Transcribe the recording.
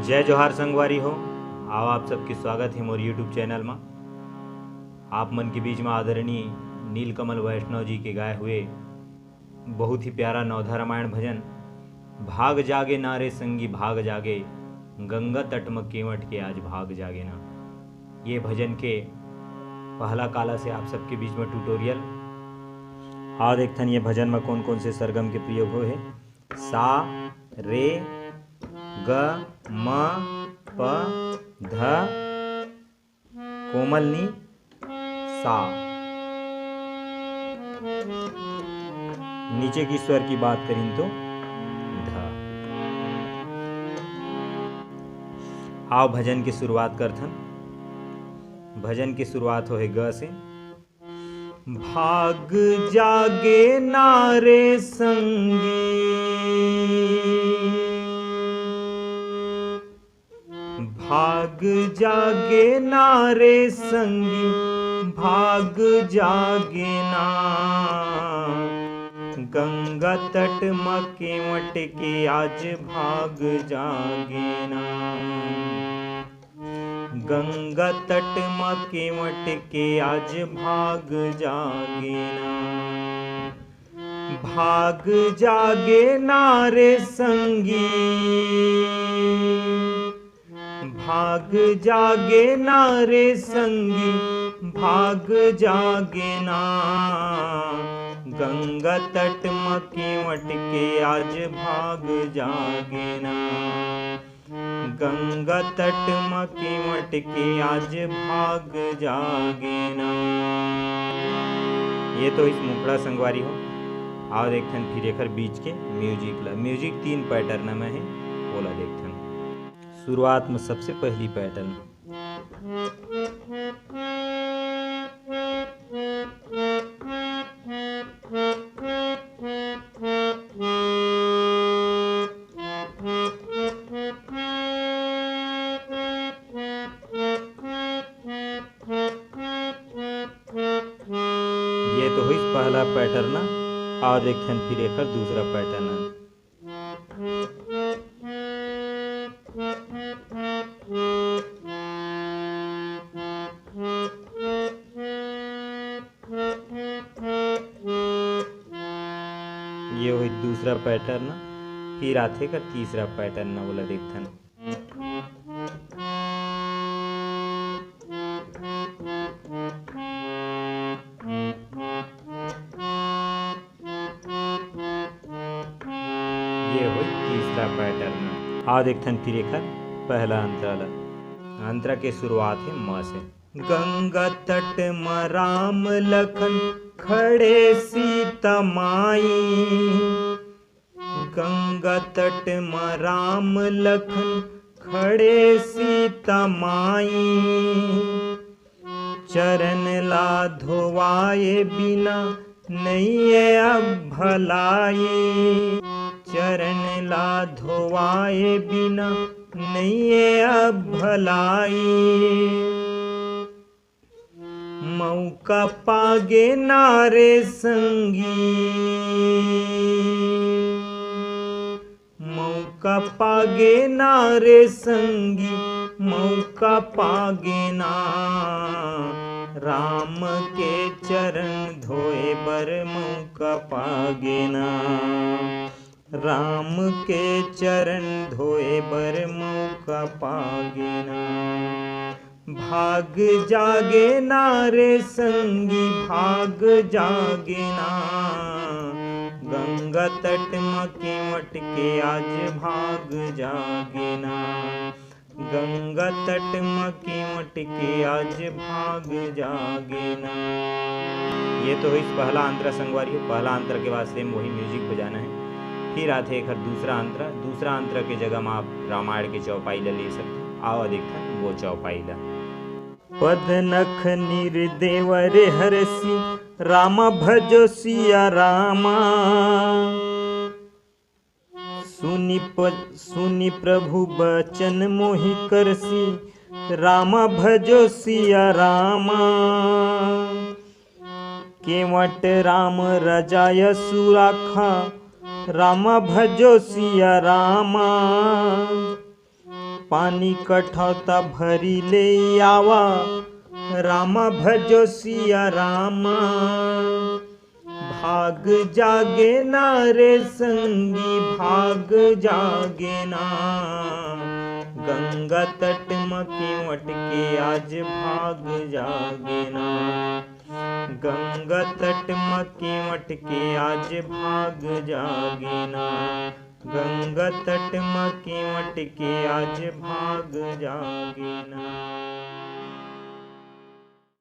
जय जोहार संगवारी हो। आओ आप सबके स्वागत है मोर यूट्यूब चैनल में। आप मन के बीच में आदरणीय नीलकमल वैष्णव जी के गाए हुए बहुत ही प्यारा नवधा रामायण भजन भाग जागे नारे संगी भाग जागे, गंगा तट में केवट के आज भाग जागे ना। ये भजन के पहला काला से आप सबके बीच में ट्यूटोरियल। आज देखथन ये भजन में कौन कौन से सरगम के प्रयोग हो है। सा रे ग म प ध कोमल नी सा। नीचे की स्वर की बात करें तो ध। आओ भजन की शुरुआत करथन। भजन की शुरुआत हो है ग से। भाग जागे नारे संगी, भाग जागे नारे संगी, भाग जागे ना। गंगा तट में केवट के आज भाग जागे ना। गंगा तट में केवट के आज भाग जागे ना। भाग जागे नारे संगी, भाग जागे नारे संगी, भाग जागे ना। गंगा तट में केवट के आज भाग जागे ना। गंगा तट में केवट के आज भाग जागे ना। ये तो इस मुखड़ा संगवारी हो। आओ देखथन फिर एकर बीच के म्यूजिक 3 पैटर्न में है। बोला देखथन शुरुआत में सबसे पहली पैटर्न ये तो हुई पहला पैटर्न। और देखथन फिर एकर दूसरा पैटर्न। ये हुई दूसरा पैटर्न। फिर आथे का तीसरा पैटर्न बोला देखथन। ये हुई तीसरा पैटर्न। आ देखथन फिर एकर पहला अंतरा। अंतरा के शुरुआत है म से। गंगा तट में राम लखन खड़े सीता माई। गंगा तट में राम लखन खड़े सीता माई। चरण ला धोवाए बिना नहीं है अब भलाई। चरण ला धोवाए बिना नहीं है अब भलाई। मौका पागे नारे संगी, मौका पागे नारे संगी, मौका पागे ना। राम के चरण धोए बर मौका पागे ना। राम के चरण धोए बर मौका पागे ना। भाग जागे नारे संगी, भाग जागे ना। गंगा तट में केवट के आज भाग जागे ना। गंगा तट में केवट के आज भाग जागे ना। ये तो इस पहला अंतरा संगवारी। पहला अंतरा के बाद सेम वही म्यूजिक बजाना है। फिर आते एक दूसरा अंतरा। दूसरा अंतरा के जगह में आप रामायण के चौपाई ले सकते। आओ देखा वो चौपाई ला। पद नख निर्देवर हरसी, राम भजो सिया रामा। सुनी प्रभु बचन मोहि करसी, राम भजो सिया रामा। केवट राम रजाय सुराखा, राम भजो सिया रामा। पानी कठौता भरी ले आवा, रामा भजो सिया रामा। भाग जागे ना रे संगी भाग जागे ना, गंगा तट मकेवट के आज भाग जागे ना। गंगा तट मकेवट के आज भाग जागे ना, गंगा तट मकेवट के आज भाग जागे ना।